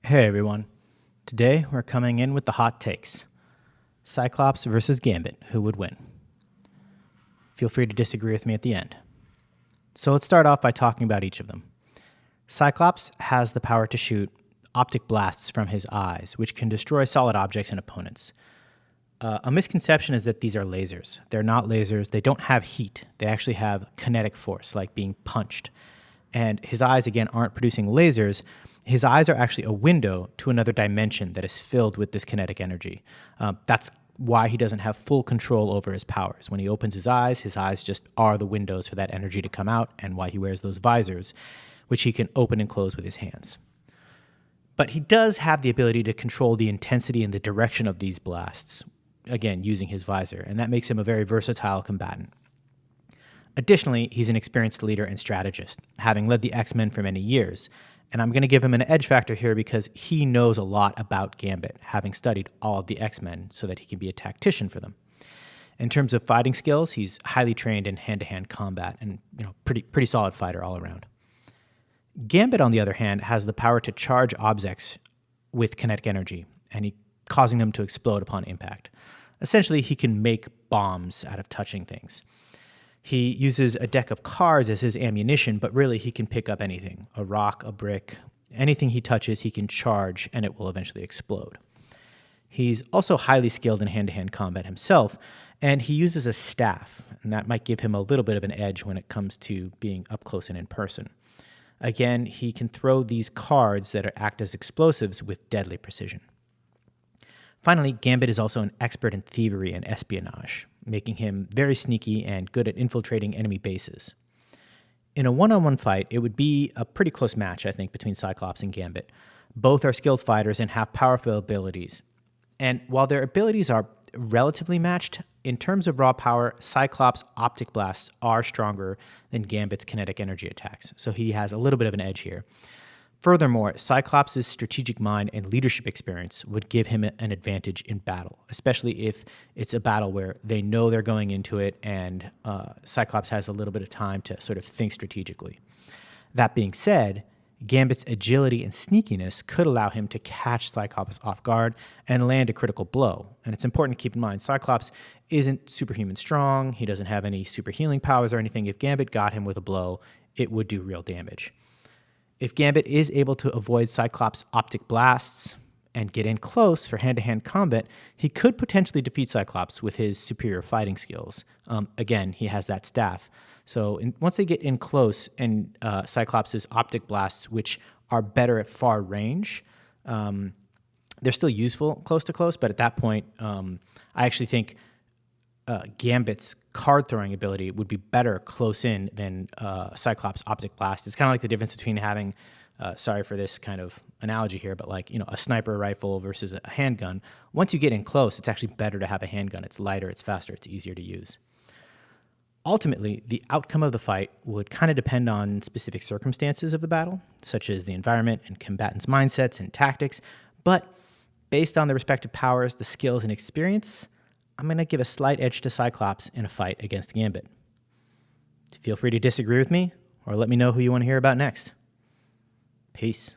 Hey everyone. Today we're coming in with the hot takes. Cyclops versus Gambit, who would win? Feel free to disagree with me at the end. So let's start off by talking about each of them. Cyclops has the power to shoot optic blasts from his eyes, which can destroy solid objects and opponents. A misconception is that these are lasers. They're not lasers. They don't have heat. They actually have kinetic force, like being punched. And his eyes, again, aren't producing lasers. His eyes are actually a window to another dimension that is filled with this kinetic energy. That's why he doesn't have full control over his powers. When he opens his eyes just are the windows for that energy to come out, and why he wears those visors, which he can open and close with his hands. But he does have the ability to control the intensity and the direction of these blasts, again, using his visor, and that makes him a very versatile combatant. Additionally, he's an experienced leader and strategist, having led the X-Men for many years. And I'm going to give him an edge factor here because he knows a lot about Gambit, having studied all of the X-Men so that he can be a tactician for them. In terms of fighting skills, he's highly trained in hand-to-hand combat and pretty solid fighter all around. Gambit, on the other hand, has the power to charge objects with kinetic energy, and causing them to explode upon impact. Essentially, he can make bombs out of touching things. He uses a deck of cards as his ammunition, but really he can pick up anything, a rock, a brick, anything he touches he can charge and it will eventually explode. He's also highly skilled in hand-to-hand combat himself, and he uses a staff, and that might give him a little bit of an edge when it comes to being up close and in person. Again, he can throw these cards that act as explosives with deadly precision. Finally, Gambit is also an expert in thievery and espionage, making him very sneaky and good at infiltrating enemy bases. In a one-on-one fight, it would be a pretty close match, I think, between Cyclops and Gambit. Both are skilled fighters and have powerful abilities. And while their abilities are relatively matched, in terms of raw power, Cyclops' optic blasts are stronger than Gambit's kinetic energy attacks, so he has a little bit of an edge here. Furthermore, Cyclops' strategic mind and leadership experience would give him an advantage in battle, especially if it's a battle where they know they're going into it and Cyclops has a little bit of time to sort of think strategically. That being said, Gambit's agility and sneakiness could allow him to catch Cyclops off guard and land a critical blow. And it's important to keep in mind, Cyclops isn't superhuman strong. He doesn't have any super healing powers or anything. If Gambit got him with a blow, it would do real damage. If Gambit is able to avoid Cyclops' optic blasts and get in close for hand-to-hand combat, he could potentially defeat Cyclops with his superior fighting skills. Again, he has that staff. So once they get in close and Cyclops' optic blasts, which are better at far range, they're still useful close to close, but at that point, I actually think Gambit's card-throwing ability would be better close in than Cyclops' optic blast. It's kind of like the difference between having, sorry for this kind of analogy here, but like, a sniper rifle versus a handgun. Once you get in close, it's actually better to have a handgun. It's lighter, it's faster, it's easier to use. Ultimately, the outcome of the fight would kind of depend on specific circumstances of the battle, such as the environment and combatants' mindsets and tactics, but based on the respective powers, the skills, and experience, I'm going to give a slight edge to Cyclops in a fight against Gambit. Feel free to disagree with me, or let me know who you want to hear about next. Peace.